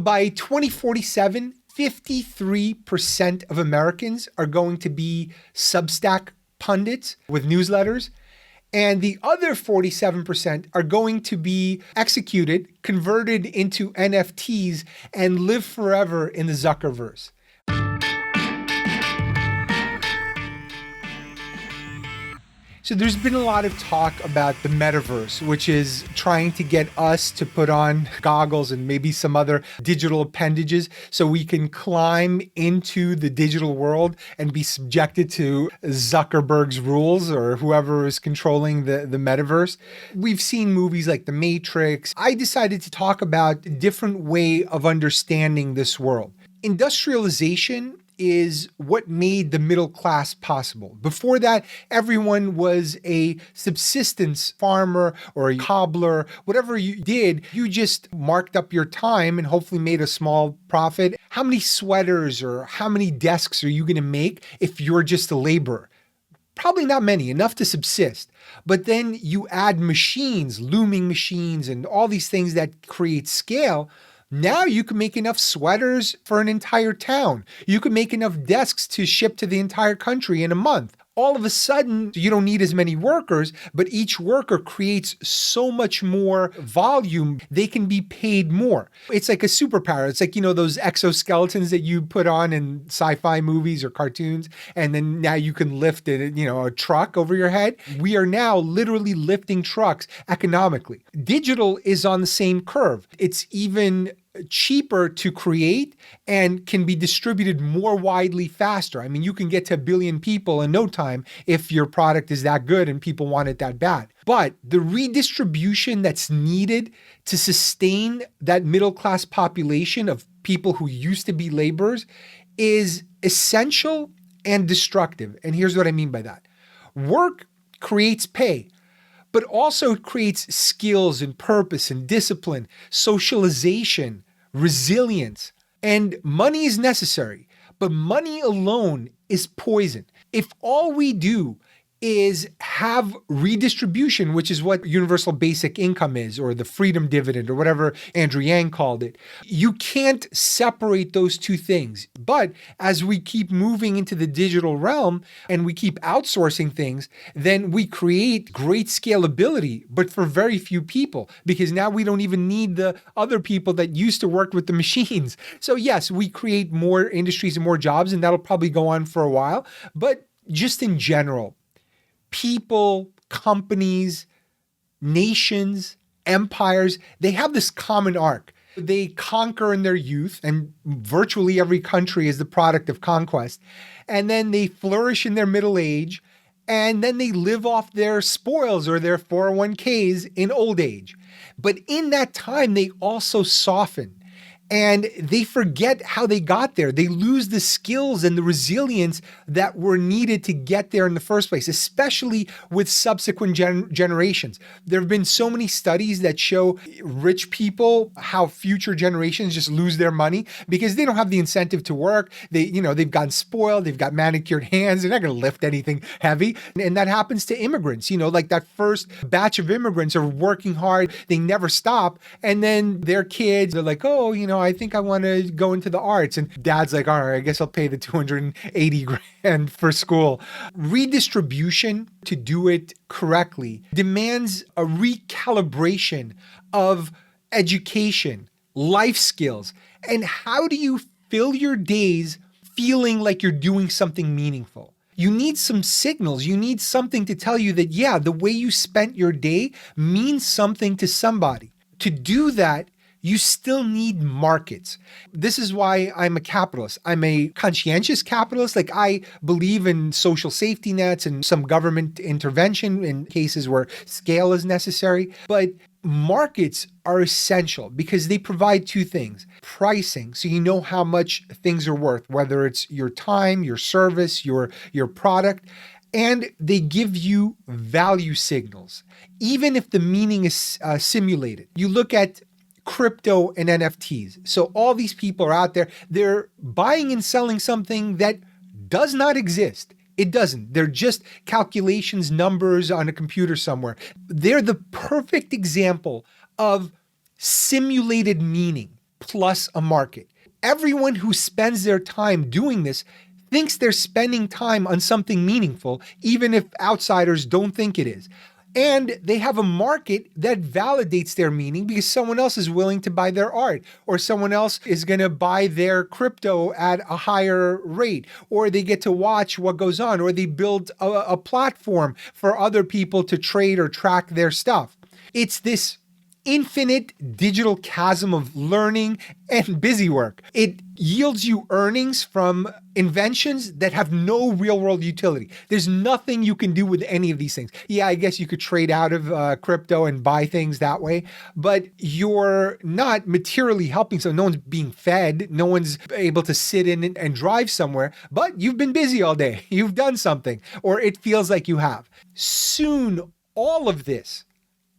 By 2047, 53% of Americans are going to be Substack pundits with newsletters. And the other 47% are going to be executed, converted into NFTs, and live forever in the Zuckerverse. So there's been a lot of talk about the Metaverse, which is trying to get us to put on goggles and maybe some other digital appendages so we can climb into the digital world and be subjected to Zuckerberg's rules or whoever is controlling the Metaverse. We've seen movies like The Matrix. I decided to talk about a different way of understanding this world. Industrialization is what made the middle class possible. Before that, everyone was a subsistence farmer or a cobbler. Whatever you did, you just marked up your time and hopefully made a small profit. How many sweaters or how many desks are you going to make if you're just a laborer? Probably not many, enough to subsist. But then you add machines, looming machines, and all these things that create scale. Now you can make enough sweaters for an entire town. You can make enough desks to ship to the entire country in a month. All of a sudden, you don't need as many workers, but each worker creates so much more volume, they can be paid more. It's like a superpower. It's like, those exoskeletons that you put on in sci-fi movies or cartoons, and then now you can lift it, a truck over your head. We are now literally lifting trucks economically. Digital is on the same curve. It's even cheaper to create and can be distributed more widely faster. I mean, you can get to 1 billion people in no time if your product is that good and people want it that bad. But the redistribution that's needed to sustain that middle class population of people who used to be laborers is essential and destructive. And here's what I mean by that. Work creates pay, but also creates skills and purpose and discipline, socialization, resilience, and money is necessary, but money alone is poison. If all we do is have redistribution, which is what universal basic income is, or the freedom dividend, or whatever Andrew Yang called it, you can't separate those two things. But as we keep moving into the digital realm and we keep outsourcing things, then we create great scalability, but for very few people, because now we don't even need the other people that used to work with the machines. So yes, we create more industries and more jobs, and that'll probably go on for a while. But just in general, people, companies, nations, empires, they have this common arc. They conquer in their youth, and virtually every country is the product of conquest. And then they flourish in their middle age, and then they live off their spoils or their 401ks in old age. But in that time, they also soften. And they forget how they got there. They lose the skills and the resilience that were needed to get there in the first place, especially with subsequent generations. There have been so many studies that show rich people, how future generations just lose their money because they don't have the incentive to work. They've gotten spoiled. They've got manicured hands. They're not going to lift anything heavy. And that happens to immigrants. Like that first batch of immigrants are working hard. They never stop. And then their kids are like, I think I want to go into the arts. And dad's like, all right, I guess I'll pay the 280 grand for school. Redistribution, to do it correctly, demands a recalibration of education, life skills, and how do you fill your days feeling like you're doing something meaningful? You need some signals. You need something to tell you that, yeah, the way you spent your day means something to somebody. To do that, you still need markets. This is why I'm a capitalist. I'm a conscientious capitalist. Like, I believe in social safety nets and some government intervention in cases where scale is necessary. But markets are essential because they provide two things: pricing, so you know how much things are worth, whether it's your time, your service, your product, and they give you value signals, even if the meaning is simulated. You look at crypto and NFTs. So all these people are out there, they're buying and selling something that does not exist. It doesn't. They're just calculations, numbers on a computer somewhere. They're the perfect example of simulated meaning. plus a market. Everyone who spends their time doing this thinks they're spending time on something meaningful, even if outsiders don't think it is. And they have a market that validates their meaning because someone else is willing to buy their art, or someone else is going to buy their crypto at a higher rate, or they get to watch what goes on, or they build a platform for other people to trade or track their stuff. It's this infinite digital chasm of learning and busy work. It yields you earnings from inventions that have no real world utility. There's nothing you can do with any of these things. Yeah, I guess you could trade out of crypto and buy things that way, but you're not materially helping. So no one's being fed. No one's able to sit in and drive somewhere, but you've been busy all day. You've done something, or it feels like you have. Soon, all of this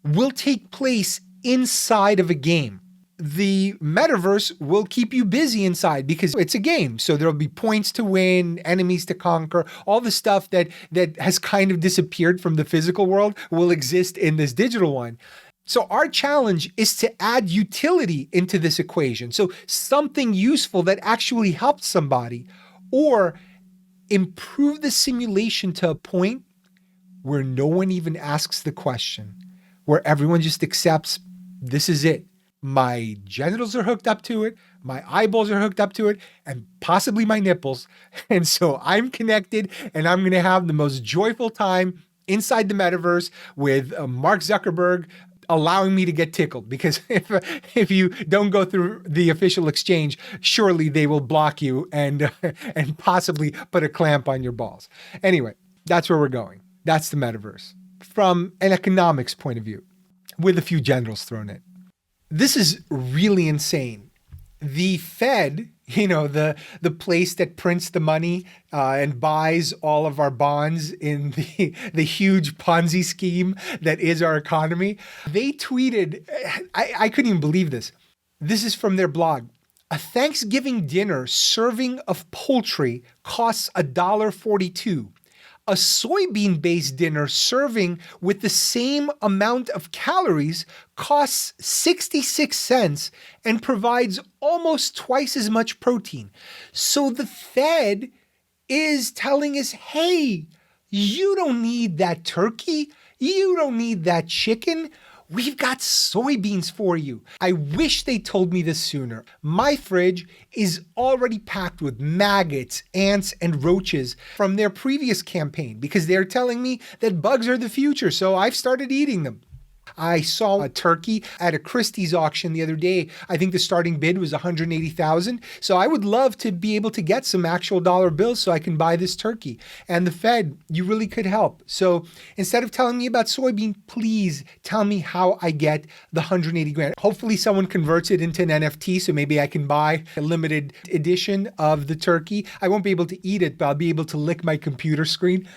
will take place inside of a game. The metaverse will keep you busy inside because it's a game. So there'll be points to win, enemies to conquer, all the stuff that has kind of disappeared from the physical world will exist in this digital one. So our challenge is to add utility into this equation. So something useful that actually helps somebody, or improve the simulation to a point where no one even asks the question, where everyone just accepts this is it. My genitals are hooked up to it, my eyeballs are hooked up to it, and possibly my nipples. And so I'm connected, and I'm going to have the most joyful time inside the metaverse with Mark Zuckerberg allowing me to get tickled. Because if you don't go through the official exchange, surely they will block you and possibly put a clamp on your balls. Anyway, that's where we're going. That's the metaverse from an economics point of view, with a few generals thrown in. This is really insane. The Fed, the place that prints the money and buys all of our bonds in the huge Ponzi scheme that is our economy, they tweeted, I couldn't even believe this. This is from their blog. A Thanksgiving dinner serving of poultry costs $1.42. A soybean-based dinner serving with the same amount of calories costs 66 cents and provides almost twice as much protein. So the Fed is telling us, hey, you don't need that turkey. You don't need that chicken. We've got soybeans for you. I wish they told me this sooner. My fridge is already packed with maggots, ants, and roaches from their previous campaign because they're telling me that bugs are the future, so I've started eating them. I saw a turkey at a Christie's auction the other day. I think the starting bid was $180,000. So I would love to be able to get some actual dollar bills so I can buy this turkey. And the Fed, you really could help. So instead of telling me about soybean, please tell me how I get the 180 grand. Hopefully someone converts it into an NFT so maybe I can buy a limited edition of the turkey. I won't be able to eat it, but I'll be able to lick my computer screen.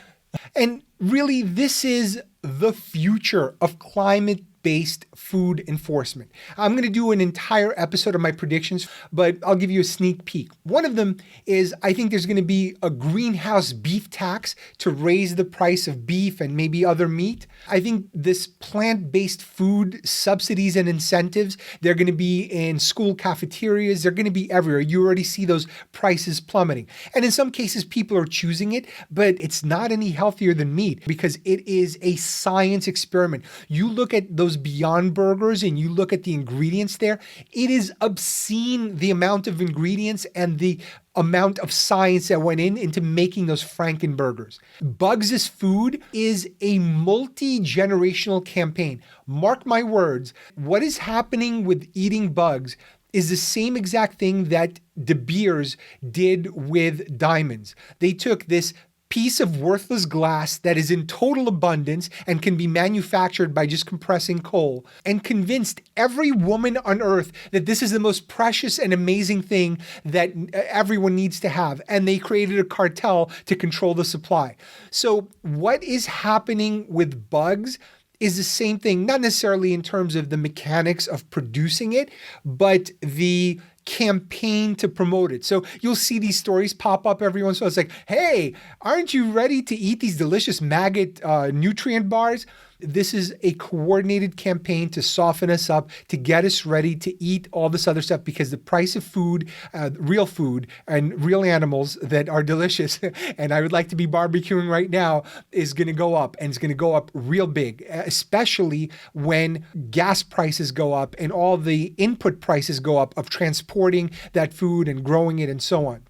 And really, this is the future of climate-based food enforcement. I'm going to do an entire episode of my predictions, but I'll give you a sneak peek. One of them is I think there's going to be a greenhouse beef tax to raise the price of beef and maybe other meat. I think this plant-based food subsidies and incentives, they're going to be in school cafeterias. They're going to be everywhere. You already see those prices plummeting. And in some cases, people are choosing it, but it's not any healthier than meat because it is a science experiment. You look at those Beyond Burgers and you look at the ingredients there, it is obscene the amount of ingredients and the amount of science that went into making those Frankenburgers. Bugs' Food is a multi-generational campaign. Mark my words, what is happening with eating bugs is the same exact thing that De Beers did with diamonds. They took this piece of worthless glass that is in total abundance and can be manufactured by just compressing coal, and convinced every woman on earth that this is the most precious and amazing thing that everyone needs to have. And they created a cartel to control the supply. So what is happening with bugs is the same thing, not necessarily in terms of the mechanics of producing it, but the campaign to promote it. So you'll see these stories pop up every once in a while. It's like, hey, aren't you ready to eat these delicious maggot nutrient bars? This is a coordinated campaign to soften us up, to get us ready to eat all this other stuff, because the price of food, real food and real animals that are delicious, and I would like to be barbecuing right now, is going to go up, and it's going to go up real big, especially when gas prices go up and all the input prices go up of transporting that food and growing it and so on.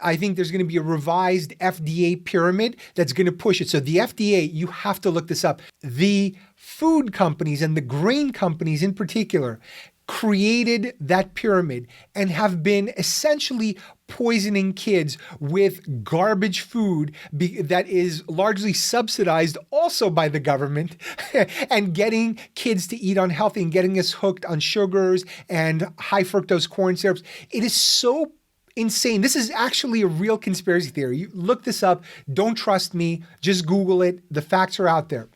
I think there's going to be a revised FDA pyramid that's going to push it. So the FDA, you have to look this up. The food companies and the grain companies in particular created that pyramid and have been essentially poisoning kids with garbage food that is largely subsidized also by the government and getting kids to eat unhealthy and getting us hooked on sugars and high fructose corn syrups. It is so insane. This is actually a real conspiracy theory. You look this up. Don't trust me. Just Google it. The facts are out there.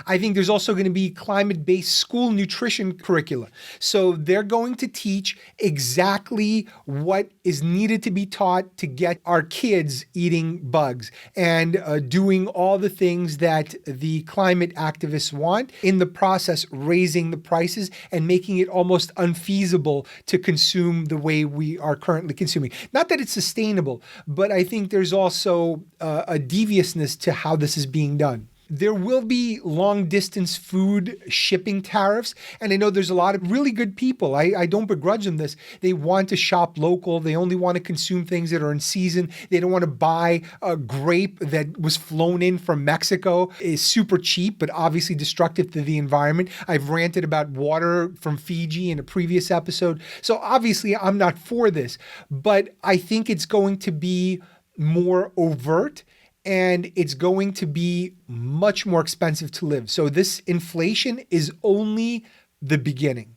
I think there's also going to be climate-based school nutrition curricula. So they're going to teach exactly what is needed to be taught to get our kids eating bugs and doing all the things that the climate activists want, in the process raising the prices and making it almost unfeasible to consume the way we are currently consuming. Not that it's sustainable, but I think there's also a deviousness to how this is being done. There will be long-distance food shipping tariffs, and I know there's a lot of really good people. I don't begrudge them this. They want to shop local. They only want to consume things that are in season. They don't want to buy a grape that was flown in from Mexico. Is super cheap, but obviously destructive to the environment. I've ranted about water from Fiji in a previous episode. So obviously I'm not for this, but I think it's going to be more overt, and it's going to be much more expensive to live. So this inflation is only the beginning.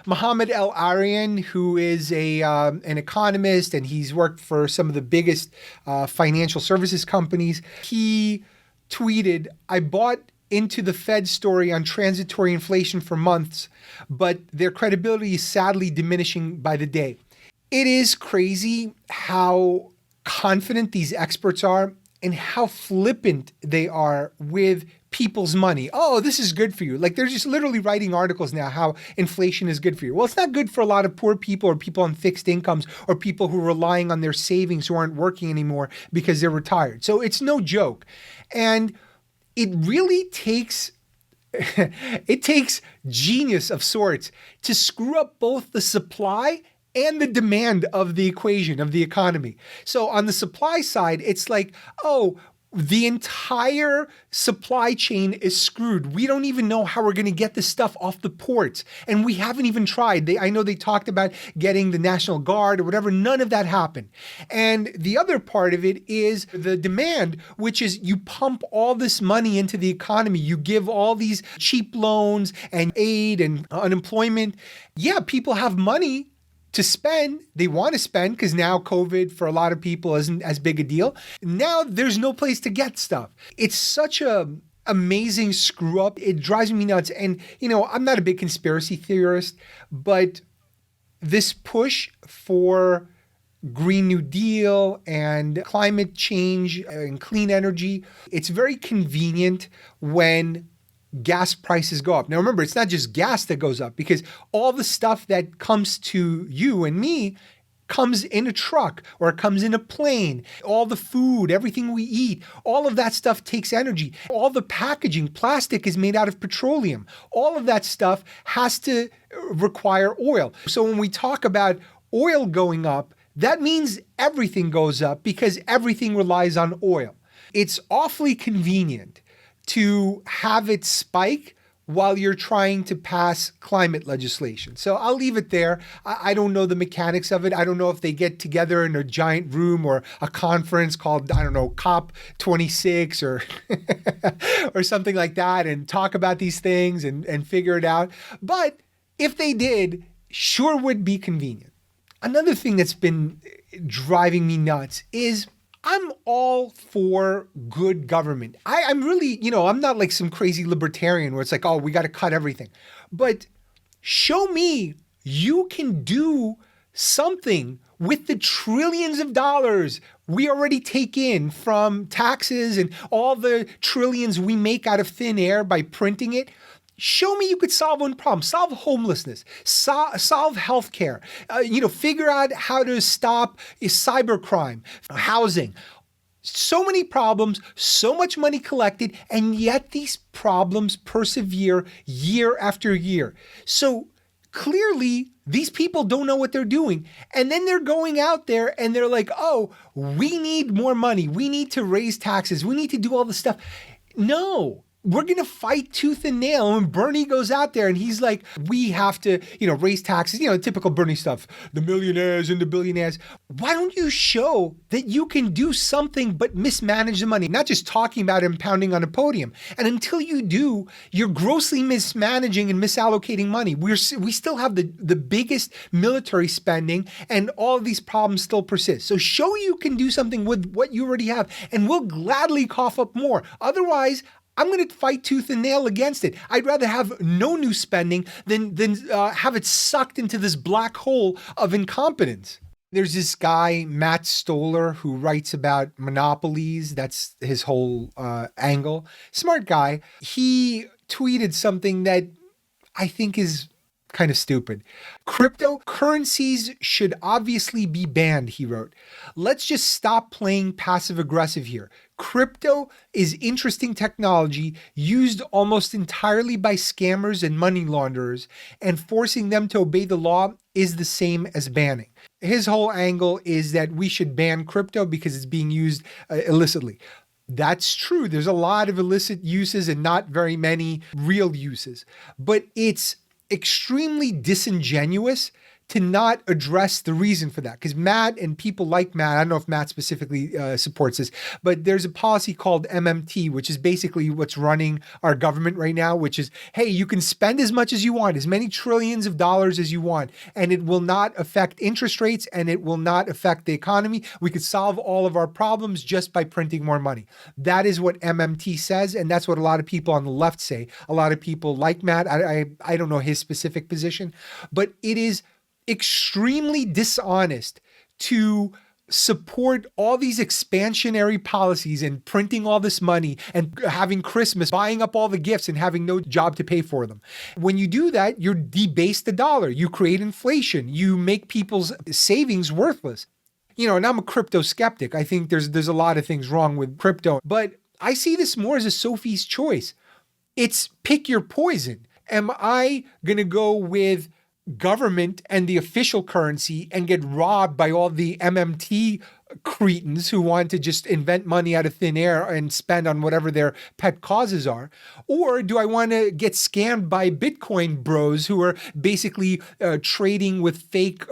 Mohammed El-Arian, who is an economist, and he's worked for some of the biggest financial services companies, he tweeted, "I bought into the Fed story on transitory inflation for months, but their credibility is sadly diminishing by the day." It is crazy how confident these experts are and how flippant they are with people's money. Oh, this is good for you. Like, they're just literally writing articles now how inflation is good for you. Well, it's not good for a lot of poor people or people on fixed incomes or people who are relying on their savings who aren't working anymore because they're retired. So it's no joke. And it really takes it takes genius of sorts to screw up both the supply and the demand of the equation of the economy. So on the supply side, it's like, oh, the entire supply chain is screwed. We don't even know how we're going to get this stuff off the ports. And we haven't even tried. I know they talked about getting the National Guard or whatever. None of that happened. And the other part of it is the demand, which is you pump all this money into the economy. You give all these cheap loans and aid and unemployment. Yeah, people have money to spend. They want to spend because now COVID for a lot of people isn't as big a deal. Now there's no place to get stuff. It's such a amazing screw up. It drives me nuts. And, I'm not a big conspiracy theorist, but this push for Green New Deal and climate change and clean energy, it's very convenient when gas prices go up. Now remember, it's not just gas that goes up, because all the stuff that comes to you and me comes in a truck or it comes in a plane. All the food, everything we eat, all of that stuff takes energy. All the packaging, plastic is made out of petroleum. All of that stuff has to require oil. So when we talk about oil going up, that means everything goes up because everything relies on oil. It's awfully convenient to have it spike while you're trying to pass climate legislation. So I'll leave it there. I don't know the mechanics of it. I don't know if they get together in a giant room or a conference called, COP26 or or something like that and talk about these things and figure it out. But if they did, sure would be convenient. Another thing that's been driving me nuts is I'm all for good government. I'm really, I'm not like some crazy libertarian where it's like, oh, we got to cut everything. But show me you can do something with the trillions of dollars we already take in from taxes and all the trillions we make out of thin air by printing it. Show me you could solve one problem. Solve homelessness. Solve healthcare. Figure out how to stop cybercrime, housing. So many problems, so much money collected, and yet these problems persevere year after year. So clearly, these people don't know what they're doing. And then they're going out there and they're like, oh, we need more money. We need to raise taxes. We need to do all this stuff. No. We're going to fight tooth and nail. And Bernie goes out there and he's like, we have to, raise taxes, typical Bernie stuff, the millionaires and the billionaires. Why don't you show that you can do something but mismanage the money? Not just talking about it and pounding on a podium. And until you do, you're grossly mismanaging and misallocating money. We still have the biggest military spending and all of these problems still persist. So show you can do something with what you already have and we'll gladly cough up more. Otherwise, I'm going to fight tooth and nail against it. I'd rather have no new spending than have it sucked into this black hole of incompetence. There's this guy, Matt Stoller, who writes about monopolies. That's his whole angle. Smart guy. He tweeted something that I think is kind of stupid. Cryptocurrencies should obviously be banned, he wrote. Let's just stop playing passive aggressive here. Crypto is interesting technology used almost entirely by scammers and money launderers, and forcing them to obey the law is the same as banning. His whole angle is that we should ban crypto because it's being used illicitly. That's true. There's a lot of illicit uses and not very many real uses, but it's extremely disingenuous to not address the reason for that. Because Matt and people like Matt, I don't know if Matt specifically supports this, but there's a policy called MMT, which is basically what's running our government right now, which is, hey, you can spend as much as you want, as many trillions of dollars as you want, and it will not affect interest rates and it will not affect the economy. We could solve all of our problems just by printing more money. That is what MMT says, and that's what a lot of people on the left say. A lot of people like Matt, I don't know his specific position, but it is extremely dishonest to support all these expansionary policies and printing all this money and having Christmas, buying up all the gifts and having no job to pay for them. When you do that, you debase the dollar, you create inflation, you make people's savings worthless. And I'm a crypto skeptic. I think there's a lot of things wrong with crypto, but I see this more as a Sophie's choice. It's pick your poison. Am I going to go with government and the official currency and get robbed by all the MMT cretins who want to just invent money out of thin air and spend on whatever their pet causes are? Or do I want to get scammed by Bitcoin bros who are basically trading with fake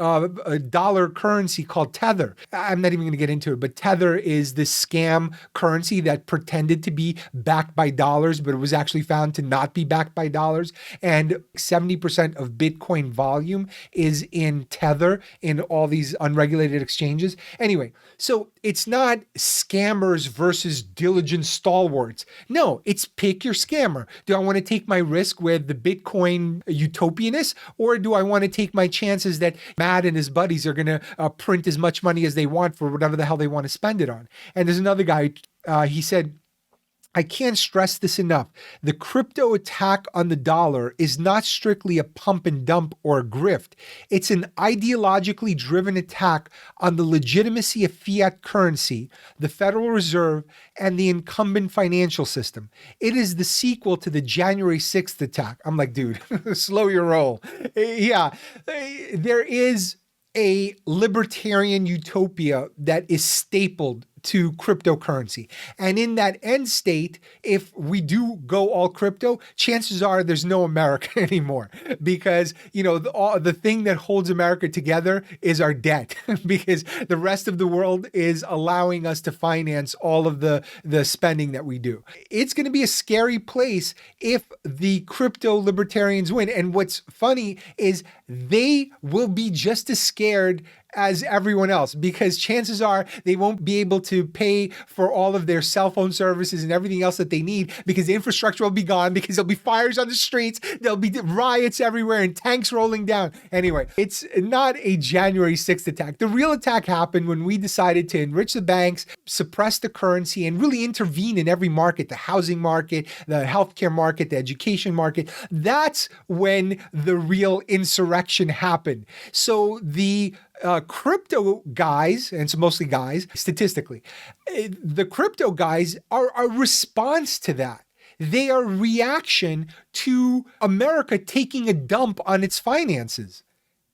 dollar currency called Tether? I'm not even going to get into it, but Tether is this scam currency that pretended to be backed by dollars, but it was actually found to not be backed by dollars. And 70% of Bitcoin volume is in Tether in all these unregulated exchanges. Anyway, so it's not scammers versus diligent stalwarts. No, it's pick your scammer. Do I want to take my risk with the Bitcoin utopianists, or do I want to take my chances that Matt and his buddies are going to print as much money as they want for whatever the hell they want to spend it on? And there's another guy, he said, I can't stress this enough. The crypto attack on the dollar is not strictly a pump and dump or a grift. It's an ideologically driven attack on the legitimacy of fiat currency, the Federal Reserve, and the incumbent financial system. It is the sequel to the January 6th attack. I'm like, dude, slow your roll. Yeah, there is a libertarian utopia that is stapled to cryptocurrency. And in that end state, if we do go all crypto, chances are there's no America anymore, because, the thing that holds America together is our debt, because the rest of the world is allowing us to finance all of the spending that we do. It's going to be a scary place if the crypto libertarians win. And what's funny is they will be just as scared as everyone else, because chances are they won't be able to pay for all of their cell phone services and everything else that they need, because the infrastructure will be gone, because there'll be fires on the streets, there'll be riots everywhere and tanks rolling down. Anyway, it's not a January 6th attack. The real attack happened when we decided to enrich the banks, suppress the currency, and really intervene in every market, the housing market, the healthcare market, the education market. That's when the real insurrection happened. So the crypto guys, and it's mostly guys, statistically, the crypto guys are a response to that. They are a reaction to America taking a dump on its finances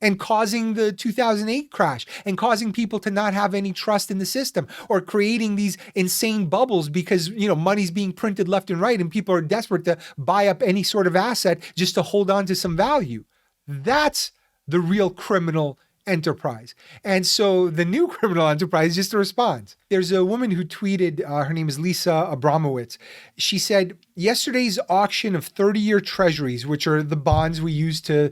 and causing the 2008 crash and causing people to not have any trust in the system, or creating these insane bubbles because, money's being printed left and right and people are desperate to buy up any sort of asset just to hold on to some value. That's the real criminal enterprise. And so the new criminal enterprise is just a response. There's a woman who tweeted, her name is Lisa Abramowitz. She said, yesterday's auction of 30-year treasuries, which are the bonds we use to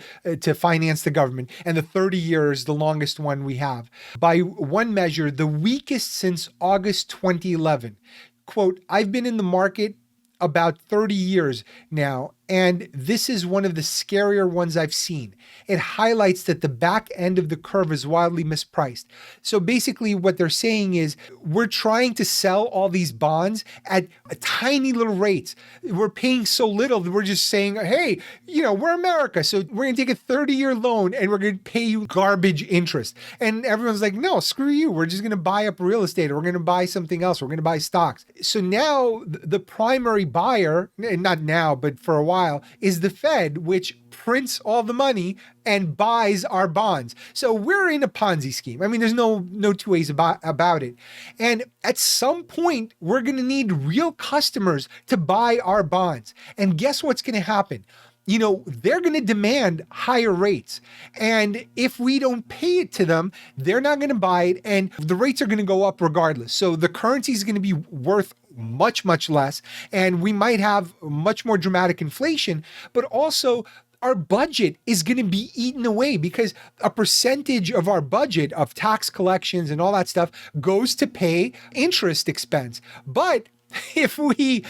finance the government, and the 30 years is the longest one we have, by one measure, the weakest since August 2011. Quote, I've been in the market about 30 years now, and this is one of the scarier ones I've seen. It highlights that the back end of the curve is wildly mispriced. So basically what they're saying is we're trying to sell all these bonds at tiny little rates. We're paying so little that we're just saying, hey, we're America, so we're going to take a 30-year loan and we're going to pay you garbage interest. And everyone's like, no, screw you. We're just going to buy up real estate, or we're going to buy something else. We're going to buy stocks. So now the primary buyer, and not now, but for a while, is the Fed, which prints all the money and buys our bonds. So we're in a Ponzi scheme. I mean, there's no two ways about it. And at some point, we're going to need real customers to buy our bonds. And guess what's going to happen? They're going to demand higher rates. And if we don't pay it to them, they're not going to buy it. And the rates are going to go up regardless. So the currency is going to be worth much, much less. And we might have much more dramatic inflation, but also our budget is going to be eaten away, because a percentage of our budget of tax collections and all that stuff goes to pay interest expense. But if we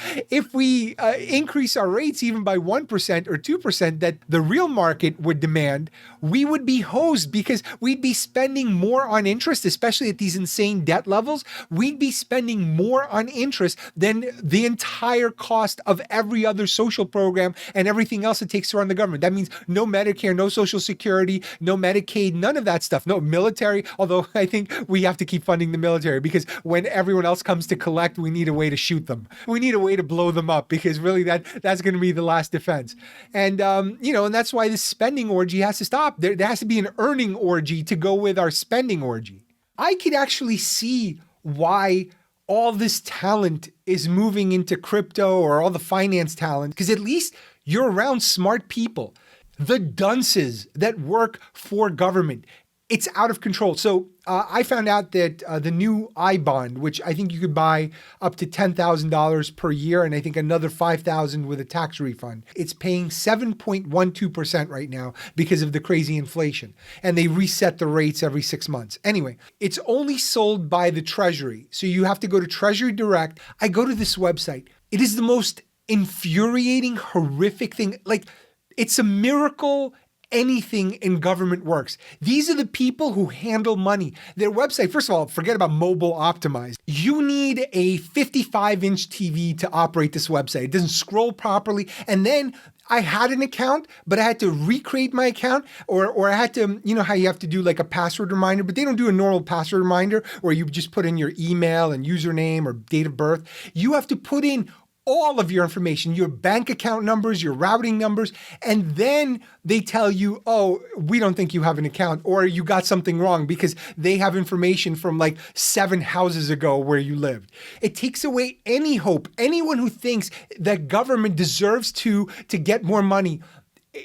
increase our rates even by 1% or 2% that the real market would demand, we would be hosed, because we'd be spending more on interest, especially at these insane debt levels. We'd be spending more on interest than the entire cost of every other social program and everything else it takes to run the government. That means no Medicare, no Social Security, no Medicaid, none of that stuff. No military, although I think we have to keep funding the military, because when everyone else comes to collect, we need a way to shoot them. We need a way to blow them up, because really that's going to be the last defense. And, and that's why this spending orgy has to stop. There has to be an earning orgy to go with our spending orgy. I could actually see why all this talent is moving into crypto, or all the finance talent, because at least you're around smart people. The dunces that work for government, it's out of control. So I found out that the new I-bond, which I think you could buy up to $10,000 per year, and I think another $5,000 with a tax refund, it's paying 7.12% right now because of the crazy inflation. And they reset the rates every 6 months. Anyway, it's only sold by the Treasury. So you have to go to Treasury Direct. I go to this website. It is the most infuriating, horrific thing. Like, it's a miracle anything in government works. These are the people who handle money. Their website, first of all, forget about mobile optimized. You need a 55-inch TV to operate this website. It doesn't scroll properly. And then I had an account, but I had to recreate my account, or I had to, how you have to do like a password reminder, but they don't do a normal password reminder where you just put in your email and username or date of birth. You have to put in all of your information, your bank account numbers, your routing numbers, and then they tell you, oh, we don't think you have an account, or you got something wrong, because they have information from like 7 houses ago where you lived. It takes away any hope. Anyone who thinks that government deserves to get more money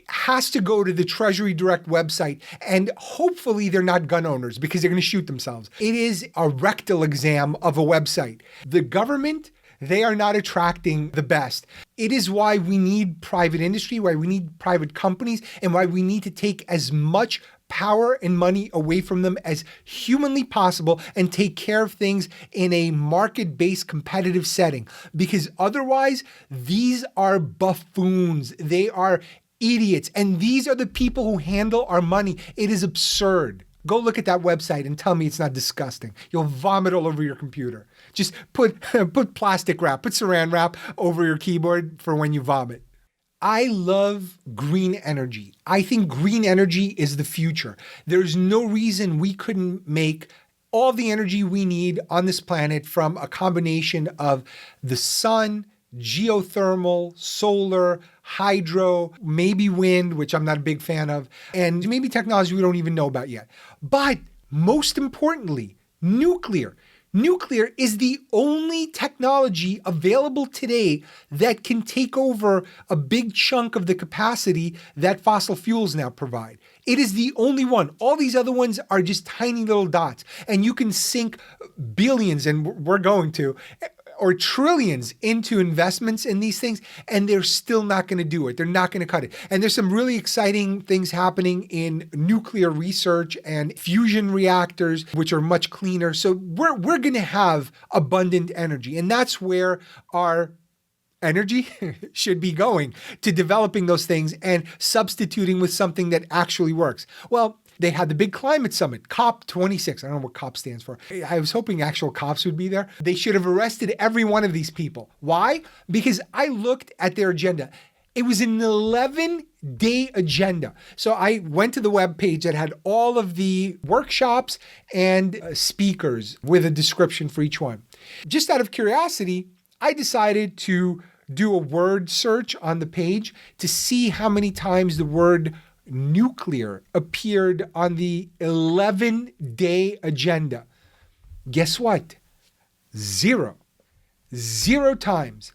has to go to the Treasury Direct website, and hopefully they're not gun owners, because they're going to shoot themselves. It is a rectal exam of a website. The government, they are not attracting the best. It is why we need private industry, why we need private companies, and why we need to take as much power and money away from them as humanly possible and take care of things in a market-based competitive setting. Because otherwise, these are buffoons. They are idiots. And these are the people who handle our money. It is absurd. Go look at that website and tell me it's not disgusting. You'll vomit all over your computer. Just put plastic wrap, put saran wrap over your keyboard for when you vomit. I love green energy. I think green energy is the future. There's no reason we couldn't make all the energy we need on this planet from a combination of the sun, geothermal, solar, hydro, maybe wind, which I'm not a big fan of, and maybe technology we don't even know about yet. But most importantly, nuclear. Nuclear is the only technology available today that can take over a big chunk of the capacity that fossil fuels now provide. It is the only one. All these other ones are just tiny little dots, and you can sink billions, and we're going to, or trillions into investments in these things, and they're still not going to do it. They're not going to cut it. And there's some really exciting things happening in nuclear research and fusion reactors, which are much cleaner. So we're going to have abundant energy, and that's where our energy should be going, to developing those things and substituting with something that actually works. Well, they had the big climate summit, COP26. I don't know what COP stands for. I was hoping actual cops would be there. They should have arrested every one of these people. Why? Because I looked at their agenda. It was an 11-day agenda. So I went to the webpage that had all of the workshops and speakers with a description for each one. Just out of curiosity, I decided to do a word search on the page to see how many times the word nuclear appeared on the 11-day agenda. Guess what? Zero times.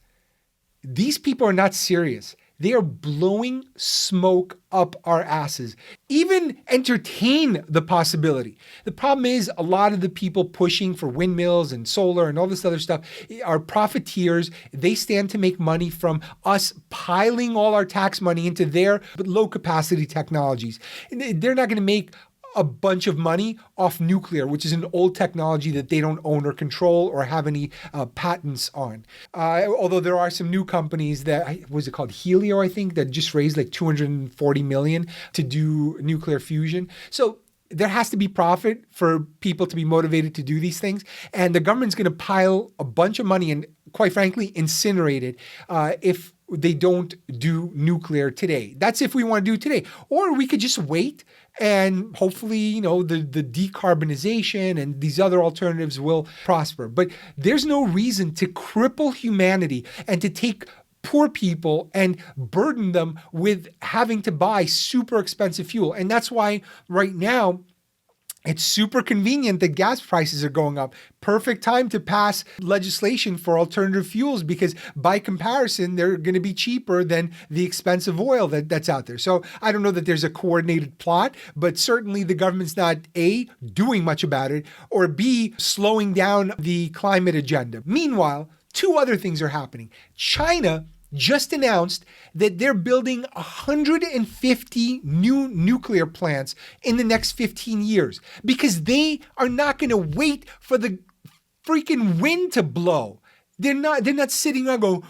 These people are not serious. They are blowing smoke up our asses. Even entertain the possibility. The problem is a lot of the people pushing for windmills and solar and all this other stuff are profiteers. They stand to make money from us piling all our tax money into their low capacity technologies. And they're not going to make a bunch of money off nuclear, which is an old technology that they don't own or control or have any patents on. Although there are some new companies that, what was it called, Helio, I think, that just raised like $240 million to do nuclear fusion. So there has to be profit for people to be motivated to do these things. And the government's going to pile a bunch of money and, quite frankly, incinerate it if they don't do nuclear today. That's if we want to do it today. Or we could just wait and hopefully, the decarbonization and these other alternatives will prosper. But there's no reason to cripple humanity and to take poor people and burden them with having to buy super expensive fuel. And that's why right now, it's super convenient that gas prices are going up. Perfect time to pass legislation for alternative fuels because by comparison, they're going to be cheaper than the expensive oil that's out there. So I don't know that there's a coordinated plot, but certainly the government's not A, doing much about it, or B, slowing down the climate agenda. Meanwhile, two other things are happening. China just announced that they're building 150 new nuclear plants in the next 15 years because they are not going to wait for the freaking wind to blow. They're not sitting around going,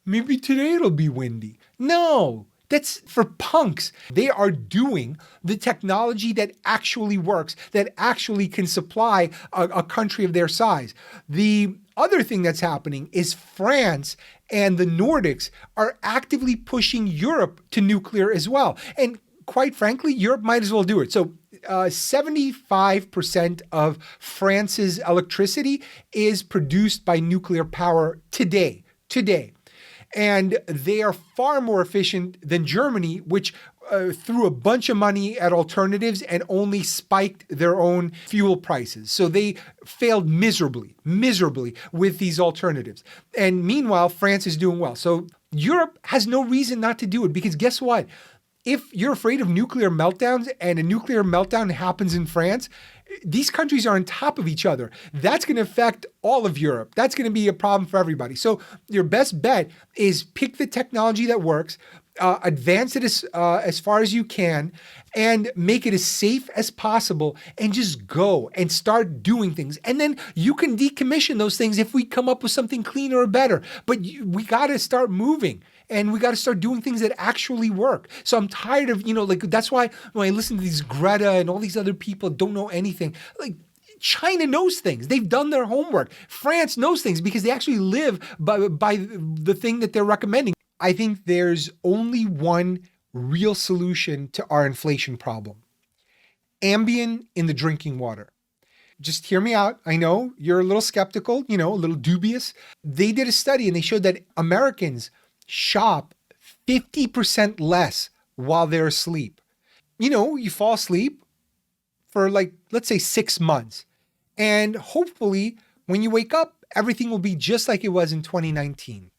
maybe today it'll be windy. No, that's for punks. They are doing the technology that actually works, that actually can supply a country of their size. The other thing that's happening is France and the Nordics are actively pushing Europe to nuclear as well. And quite frankly, Europe might as well do it. So 75% of France's electricity is produced by nuclear power today. And they are far more efficient than Germany, which threw a bunch of money at alternatives and only spiked their own fuel prices. So they failed miserably with these alternatives. And meanwhile, France is doing well. So Europe has no reason not to do it because guess what? If you're afraid of nuclear meltdowns and a nuclear meltdown happens in France, these countries are on top of each other. That's going to affect all of Europe. That's going to be a problem for everybody. So your best bet is pick the technology that works, advance it as far as you can and make it as safe as possible and just go and start doing things. And then you can decommission those things if we come up with something cleaner or better. But we got to start moving. And we got to start doing things that actually work. So I'm tired of, that's why when I listen to these Greta and all these other people don't know anything, like China knows things. They've done their homework. France knows things because they actually live by the thing that they're recommending. I think there's only one real solution to our inflation problem. Ambien in the drinking water. Just hear me out. I know you're a little skeptical, a little dubious. They did a study and they showed that Americans shop 50% less while they're asleep. You fall asleep for let's say 6 months. And hopefully when you wake up, everything will be just like it was in 2019.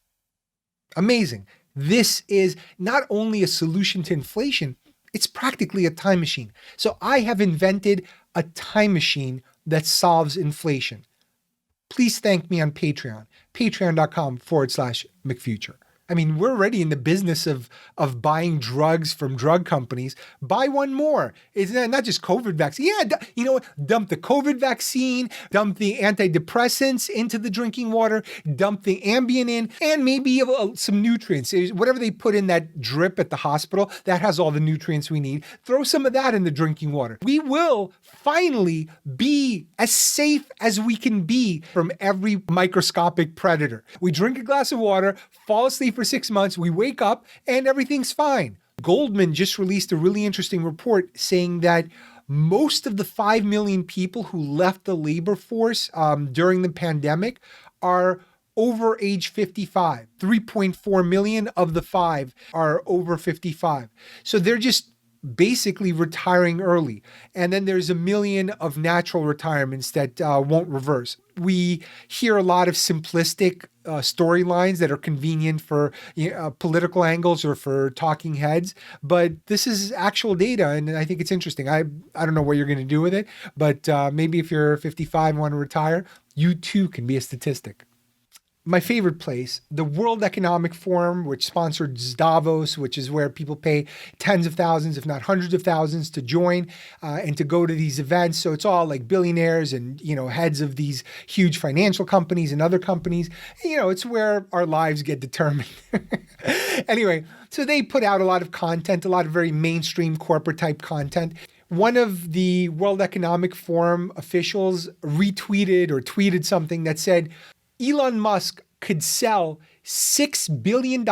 Amazing. This is not only a solution to inflation, it's practically a time machine. So I have invented a time machine that solves inflation. Please thank me on Patreon, patreon.com/McFuture. I mean, we're already in the business of buying drugs from drug companies. Buy one more. It's not just COVID vaccine. Yeah, you know what? Dump the COVID vaccine, dump the antidepressants into the drinking water, dump the Ambien in, and maybe some nutrients. Whatever they put in that drip at the hospital, that has all the nutrients we need. Throw some of that in the drinking water. We will finally be as safe as we can be from every microscopic predator. We drink a glass of water, fall asleep for 6 months, we wake up and everything's fine. Goldman just released a really interesting report saying that most of the 5 million people who left the labor force during the pandemic are over age 55. 3.4 million of the 5 are over 55. So they're just basically retiring early. And then there's 1 million of natural retirements that won't reverse. We hear a lot of simplistic storylines that are convenient for political angles or for talking heads, but this is actual data, and I think it's interesting. I don't know what you're going to do with it, but maybe if you're 55 and want to retire, you too can be a statistic. My favorite place, the World Economic Forum, which sponsors Davos, which is where people pay tens of thousands, if not hundreds of thousands to join and to go to these events. So it's all like billionaires and, heads of these huge financial companies and other companies. It's where our lives get determined. Anyway, so they put out a lot of content, a lot of very mainstream corporate type content. One of the World Economic Forum officials retweeted or tweeted something that said, Elon Musk could sell $6 billion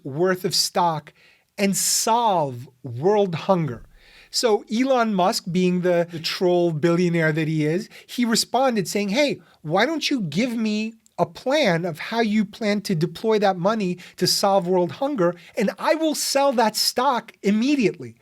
worth of stock and solve world hunger. So Elon Musk, being the troll billionaire that he is, he responded saying, hey, why don't you give me a plan of how you plan to deploy that money to solve world hunger, and I will sell that stock immediately.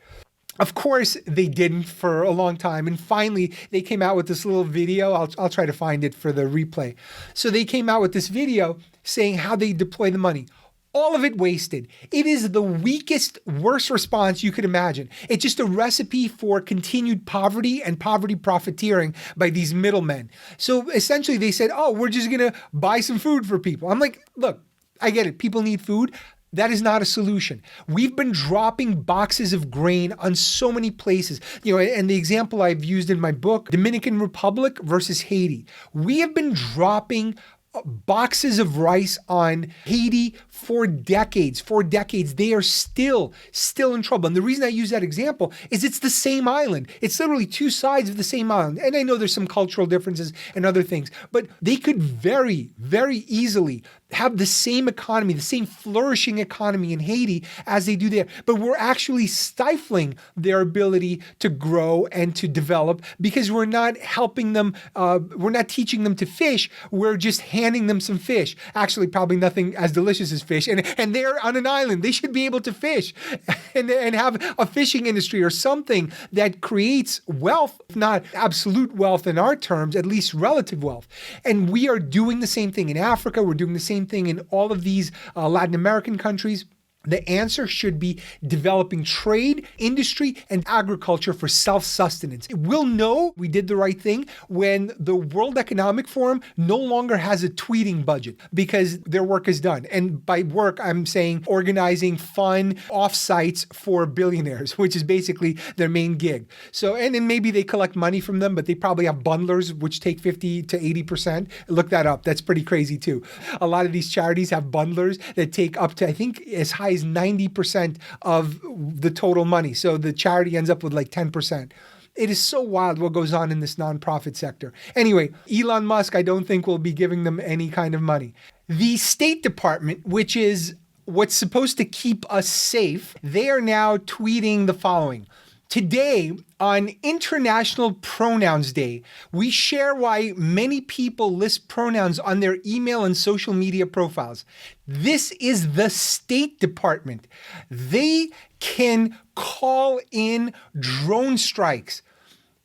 Of course, they didn't for a long time. And finally, they came out with this little video. I'll try to find it for the replay. So they came out with this video saying how they deploy the money. All of it wasted. It is the weakest, worst response you could imagine. It's just a recipe for continued poverty and poverty profiteering by these middlemen. So essentially they said, oh, we're just going to buy some food for people. I'm like, look, I get it. People need food. That is not a solution. We've been dropping boxes of grain on so many places. And the example I've used in my book, Dominican Republic versus Haiti. We have been dropping boxes of rice on Haiti for decades. They are still in trouble. And the reason I use that example is it's the same island. It's literally two sides of the same island. And I know there's some cultural differences and other things, but they could very, very easily have the same economy, the same flourishing economy in Haiti as they do there. But we're actually stifling their ability to grow and to develop because we're not helping them. We're not teaching them to fish. We're just handing them some fish. Actually, probably nothing as delicious as fish. And they're on an island. They should be able to fish and have a fishing industry or something that creates wealth, if not absolute wealth in our terms, at least relative wealth. And we are doing the same thing in Africa. We're doing the same thing in all of these Latin American countries. The answer should be developing trade, industry, and agriculture for self-sustenance. We'll know we did the right thing when the World Economic Forum no longer has a tweeting budget because their work is done. And by work, I'm saying organizing fun offsites for billionaires, which is basically their main gig. So, and then maybe they collect money from them, but they probably have bundlers, which take 50 to 80%. Look that up. That's pretty crazy too. A lot of these charities have bundlers that take up to, I think, as high as 90% of the total money. So the charity ends up with like 10%. It is so wild what goes on in this nonprofit sector. Anyway, Elon Musk, I don't think will be giving them any kind of money. The State Department, which is what's supposed to keep us safe, they are now tweeting the following. Today, on International Pronouns Day, we share why many people list pronouns on their email and social media profiles. This is the State Department. They can call in drone strikes.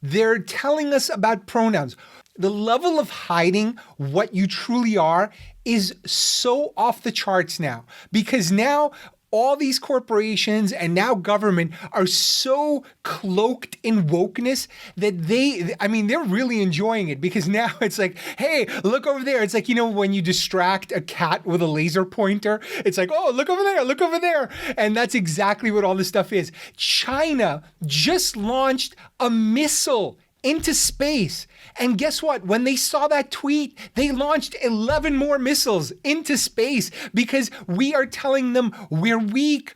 They're telling us about pronouns. The level of hiding what you truly are is so off the charts now, because now all these corporations and now government are so cloaked in wokeness that they're really enjoying it, because now it's like, hey, look over there. It's like, when you distract a cat with a laser pointer, it's like, oh, look over there. And that's exactly what all this stuff is. China just launched a missile into space. And guess what? When they saw that tweet, they launched 11 more missiles into space because we are telling them we're weak.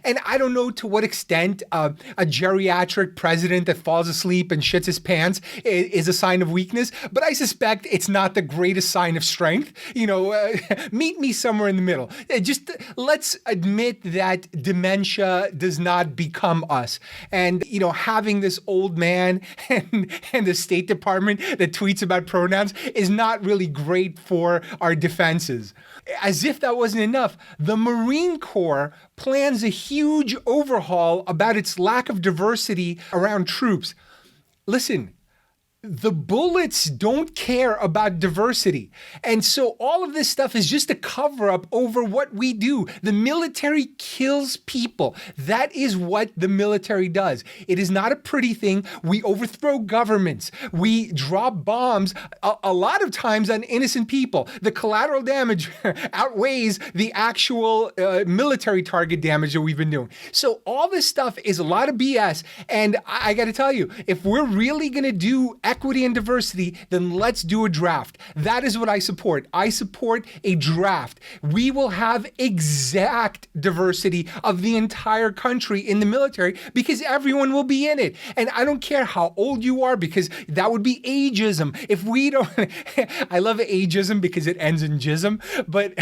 And I don't know to what extent a geriatric president that falls asleep and shits his pants is a sign of weakness, but I suspect it's not the greatest sign of strength. Meet me somewhere in the middle. Just let's admit that dementia does not become us. And, having this old man and the State Department that tweets about pronouns is not really great for our defenses. As if that wasn't enough, the Marine Corps plans a huge overhaul about its lack of diversity around troops. Listen, the bullets don't care about diversity. And so all of this stuff is just a cover up over what we do. The military kills people. That is what the military does. It is not a pretty thing. We overthrow governments. We drop bombs a lot of times on innocent people. The collateral damage outweighs the actual military target damage that we've been doing. So all this stuff is a lot of BS. And I got to tell you, if we're really going to do equity and diversity, then let's do a draft. That is what I support. I support a draft. We will have exact diversity of the entire country in the military because everyone will be in it. And I don't care how old you are, because that would be ageism. If we don't, I love ageism because it ends in jism, but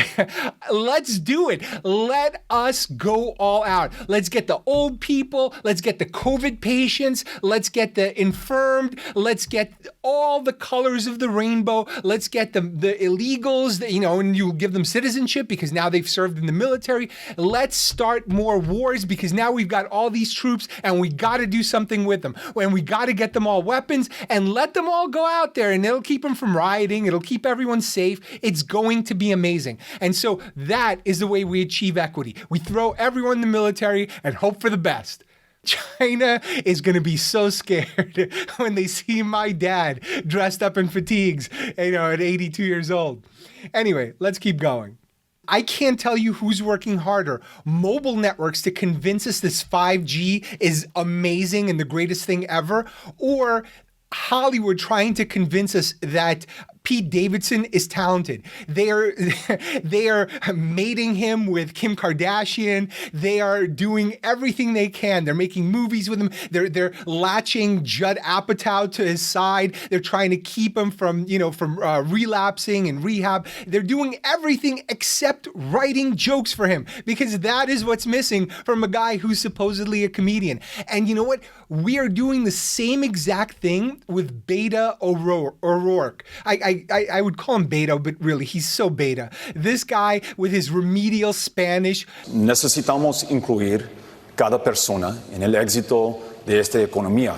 let's do it. Let us go all out. Let's get the old people. Let's get the COVID patients. Let's get the infirmed. Let's get all the colors of the rainbow. Let's get the illegals, and you give them citizenship because now they've served in the military. Let's start more wars because now we've got all these troops and we got to do something with them. And we got to get them all weapons and let them all go out there, and it'll keep them from rioting. It'll keep everyone safe. It's going to be amazing. And so that is the way we achieve equity. We throw everyone in the military and hope for the best. China is going to be so scared when they see my dad dressed up in fatigues, at 82 years old. Anyway, let's keep going. I can't tell you who's working harder. Mobile networks to convince us this 5G is amazing and the greatest thing ever, or Hollywood trying to convince us that Pete Davidson is talented. They are mating him with Kim Kardashian. They are doing everything they can. They're making movies with him. They're latching Judd Apatow to his side. They're trying to keep him from relapsing and rehab. They're doing everything except writing jokes for him, because that is what's missing from a guy who's supposedly a comedian. And you know what? We are doing the same exact thing with Beto-O'Rourke. I would call him Beto, but really, he's so beta. This guy with his remedial Spanish. Necesitamos incluir cada persona en el éxito de esta economía.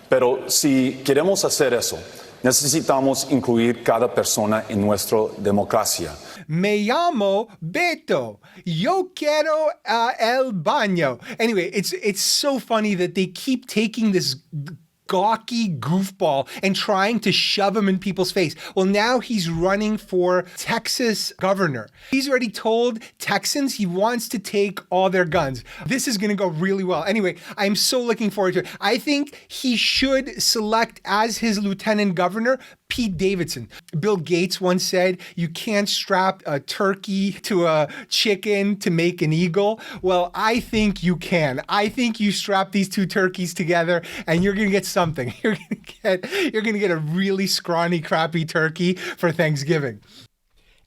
Pero si queremos hacer eso, Necesitamos incluir cada persona en nuestra democracia. Me llamo Beto. Yo quiero el baño. Anyway, it's so funny that they keep taking this gawky goofball and trying to shove him in people's face. Well, now he's running for Texas governor. He's already told Texans he wants to take all their guns. This is going to go really well. Anyway, I'm so looking forward to it. I think he should select as his lieutenant governor Pete Davidson. Bill Gates once said, you can't strap a turkey to a chicken to make an eagle. Well, I think you can. I think you strap these two turkeys together and you're going to get something. You're going to get a really scrawny, crappy turkey for Thanksgiving.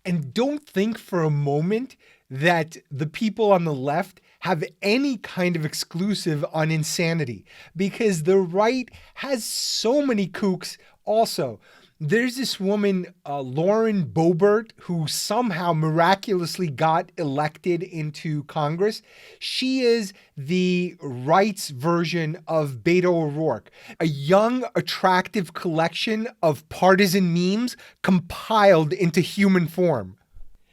And don't think for a moment that the people on the left have any kind of exclusive on insanity, because the right has so many kooks also. There's this woman, Lauren Boebert, who somehow miraculously got elected into Congress. She is the right's version of Beto O'Rourke, a young, attractive collection of partisan memes compiled into human form.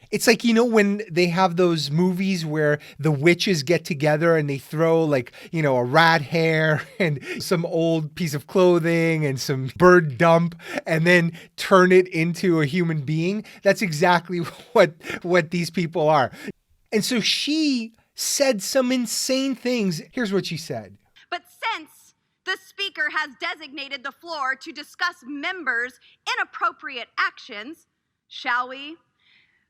It's like, you know, when they have those movies where the witches get together and they throw like, you know, a rat hair and some old piece of clothing and some bird dump and then turn it into a human being. That's exactly what these people are. And so she said some insane things. Here's what she said. But since the speaker has designated the floor to discuss members' inappropriate actions, shall we?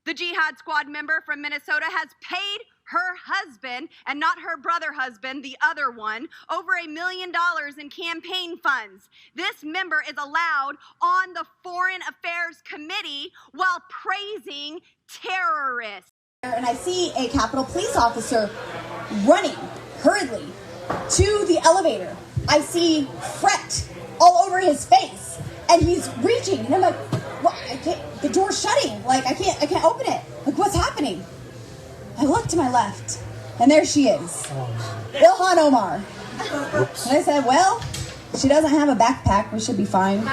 The Jihad Squad member from Minnesota has paid her husband, and not her brother husband, the other one, over $1 million in campaign funds. This member is allowed on the Foreign Affairs Committee while praising terrorists. And I see a Capitol Police officer running hurriedly to the elevator. I see fret all over his face, and he's reaching, and I'm like, what? I can't, the door's shutting. Like, I can't open it. Like, what's happening? I look to my left, and there she is. Ilhan Omar. Oops. And I said, well, she doesn't have a backpack. We should be fine.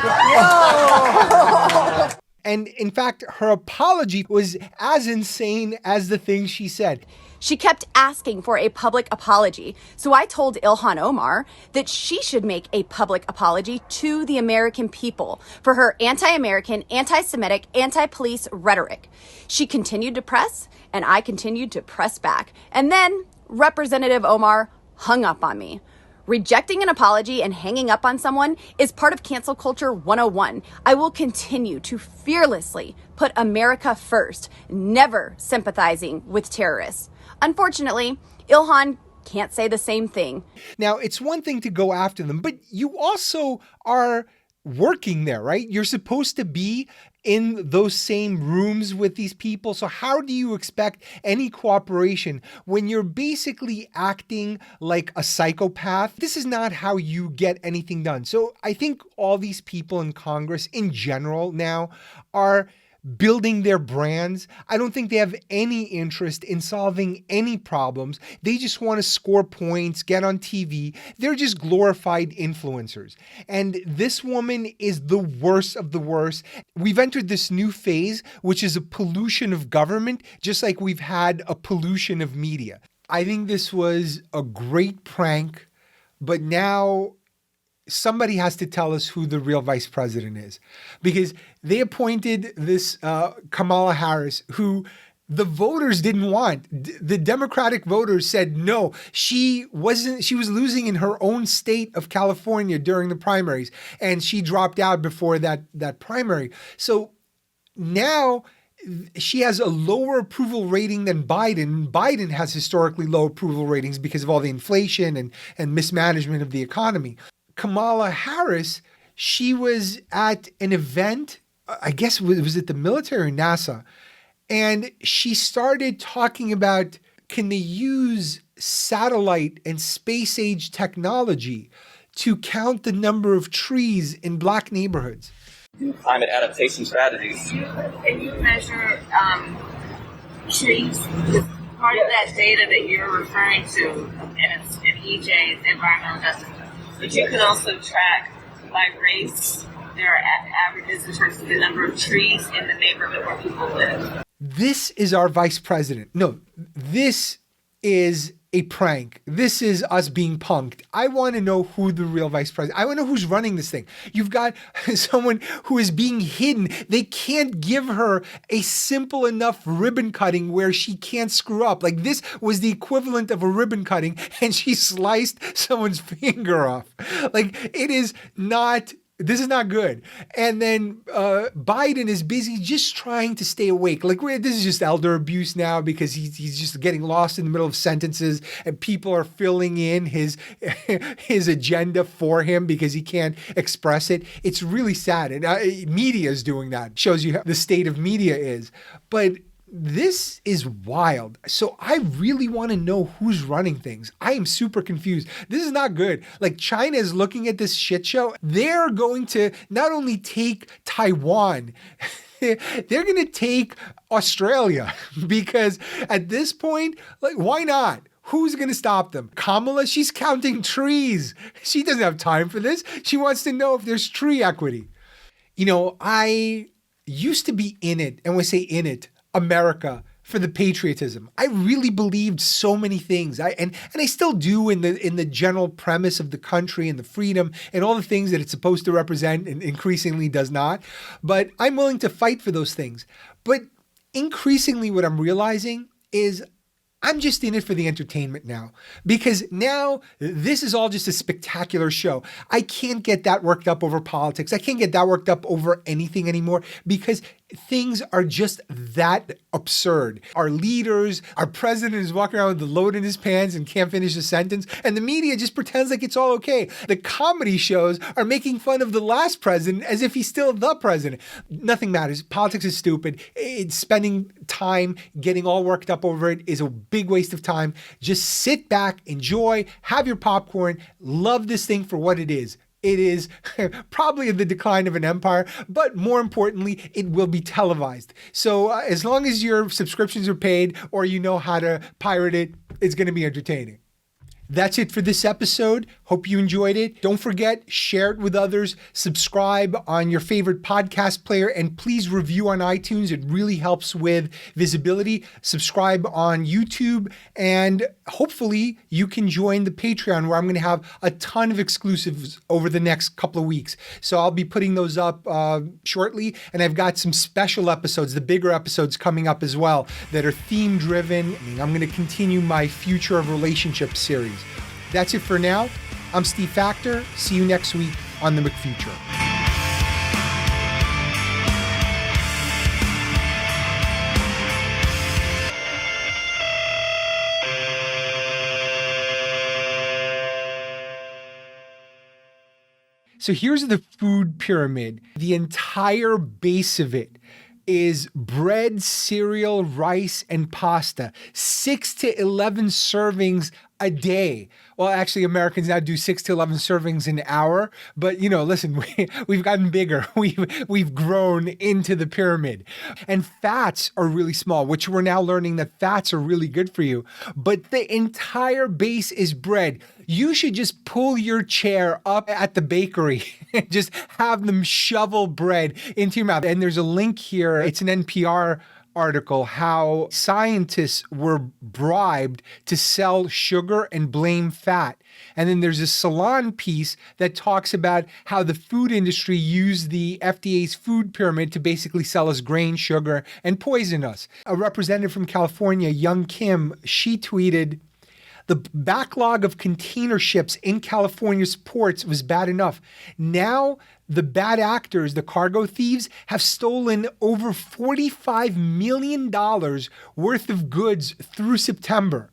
And in fact, her apology was as insane as the things she said. She kept asking for a public apology. So I told Ilhan Omar that she should make a public apology to the American people for her anti-American, anti-Semitic, anti-police rhetoric. She continued to press, and I continued to press back. And then Representative Omar hung up on me. Rejecting an apology and hanging up on someone is part of cancel culture 101. I will continue to fearlessly put America first, never sympathizing with terrorists. Unfortunately, Ilhan can't say the same thing. Now, it's one thing to go after them, but you also are working there, right? You're supposed to be in those same rooms with these people. So how do you expect any cooperation when you're basically acting like a psychopath? This is not how you get anything done. So I think all these people in Congress in general now are building their brands. I don't think they have any interest in solving any problems. They just want to score points, get on TV. They're just glorified influencers. And this woman is the worst of the worst. We've entered this new phase, which is a pollution of government, just like we've had a pollution of media. I think this was a great prank, but now somebody has to tell us who the real vice president is, because they appointed this Kamala Harris, who the voters didn't want. The Democratic voters said no. She was losing in her own state of California during the primaries, and she dropped out before that primary. So now she has a lower approval rating than Biden. Biden has historically low approval ratings because of all the inflation and mismanagement of the economy. Kamala Harris, she was at an event, I guess was it the military or NASA? And she started talking about, can they use satellite and space age technology to count the number of trees in Black neighborhoods? Climate adaptation strategies. Can you measure trees? Part of that data that you're referring to in EJ is environmental justice. But you can also track by race their averages in terms of the number of trees in the neighborhood where people live. This is our vice president. No, this is a prank. This is us being punked. I want to know who the real vice president. I want to know who's running this thing. You've got someone who is being hidden. They can't give her a simple enough ribbon cutting where she can't screw up. Like, this was the equivalent of a ribbon cutting, and she sliced someone's finger off. Like, it is not. This is not good. And then Biden is busy just trying to stay awake. Like, this is just elder abuse now, because he's just getting lost in the middle of sentences, and people are filling in his agenda for him because he can't express it. It's really sad. And media is doing that. Shows you how the state of media is. But this is wild. So I really want to know who's running things. I am super confused. This is not good. Like, China is looking at this shit show. They're going to not only take Taiwan, they're going to take Australia, because at this point, like, why not? Who's going to stop them? Kamala, she's counting trees. She doesn't have time for this. She wants to know if there's tree equity. You know, I used to be in it, and when I say in it, America, for the patriotism. I really believed so many things. And I still do in the general premise of the country and the freedom and all the things that it's supposed to represent, and increasingly does not. But I'm willing to fight for those things. But increasingly what I'm realizing is I'm just in it for the entertainment now, because now this is all just a spectacular show. I can't get that worked up over politics. I can't get that worked up over anything anymore, because things are just that absurd. Our leaders, our president is walking around with the load in his pants and can't finish a sentence, and the media just pretends like it's all okay. The comedy shows are making fun of the last president as if he's still the president. Nothing matters. Politics is stupid. It's spending time getting all worked up over it is a big waste of time. Just sit back, enjoy, have your popcorn, love this thing for what it is. It is probably the decline of an empire, but more importantly, it will be televised. So as long as your subscriptions are paid, or you know how to pirate it, it's going to be entertaining. That's it for this episode. Hope you enjoyed it. Don't forget, share it with others, subscribe on your favorite podcast player, and please review on iTunes. It really helps with visibility. Subscribe on YouTube, and hopefully you can join the Patreon, where I'm going to have a ton of exclusives over the next couple of weeks. So I'll be putting those up shortly, and I've got some special episodes, the bigger episodes coming up as well, that are theme driven. I'm going to continue my Future of Relationships series. That's it for now. I'm Steve Faktor. See you next week on the McFuture. So here's the food pyramid. The entire base of it is bread, cereal, rice, and pasta. 6 to 11 servings a day. Well, actually, Americans now do 6 to 11 servings an hour. But, you know, listen, we've gotten bigger. We've grown into the pyramid. And fats are really small, which we're now learning that fats are really good for you. But the entire base is bread. You should just pull your chair up at the bakery and just have them shovel bread into your mouth. And there's a link here. It's an NPR article, how scientists were bribed to sell sugar and blame fat. And then there's a Salon piece that talks about how the food industry used the FDA's food pyramid to basically sell us grain, sugar, and poison us. A representative from California, Young Kim, she tweeted, "The backlog of container ships in California's ports was bad enough. Now, the bad actors, the cargo thieves, have stolen over $45 million worth of goods through September."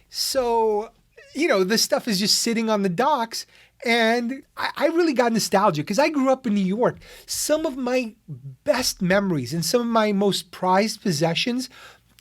So, you know, this stuff is just sitting on the docks. And I really got nostalgia because I grew up in New York. Some of my best memories and some of my most prized possessions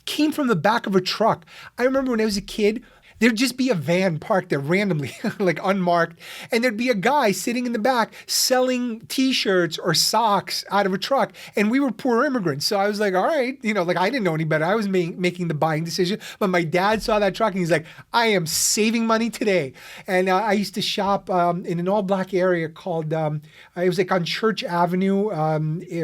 came from the back of a truck. I remember when I was a kid, there'd just be a van parked there randomly, like unmarked, and there'd be a guy sitting in the back selling t-shirts or socks out of a truck. And we were poor immigrants. So I was like, all right, like I didn't know any better. I was making the buying decision. But my dad saw that truck and he's like, I am saving money today. And I used to shop in an all-black area called, it was like on Church Avenue,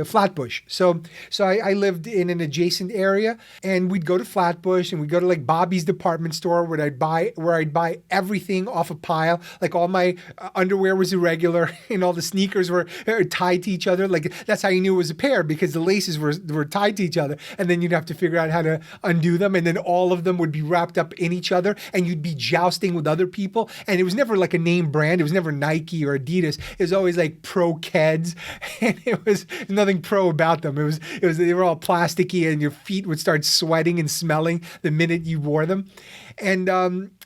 Flatbush. So I lived in an adjacent area, and we'd go to Flatbush and we'd go to like Bobby's department store where I'd buy everything off a pile. Like all my underwear was irregular and all the sneakers were tied to each other. Like that's how you knew it was a pair, because the laces were tied to each other, and then you'd have to figure out how to undo them, and then all of them would be wrapped up in each other, and you'd be jousting with other people. And it was never like a name brand. It was never Nike or Adidas. It was always like Pro Keds, and it was nothing pro about them. It was they were all plasticky, and your feet would start sweating and smelling the minute you wore them. And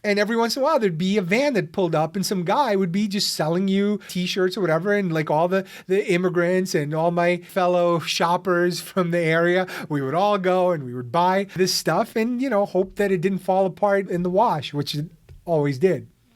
every once in a while there'd be a van that pulled up, and some guy would be just selling you t-shirts or whatever. And like all the immigrants and all my fellow shoppers from the area, we would all go and we would buy this stuff and, hope that it didn't fall apart in the wash, which it always did.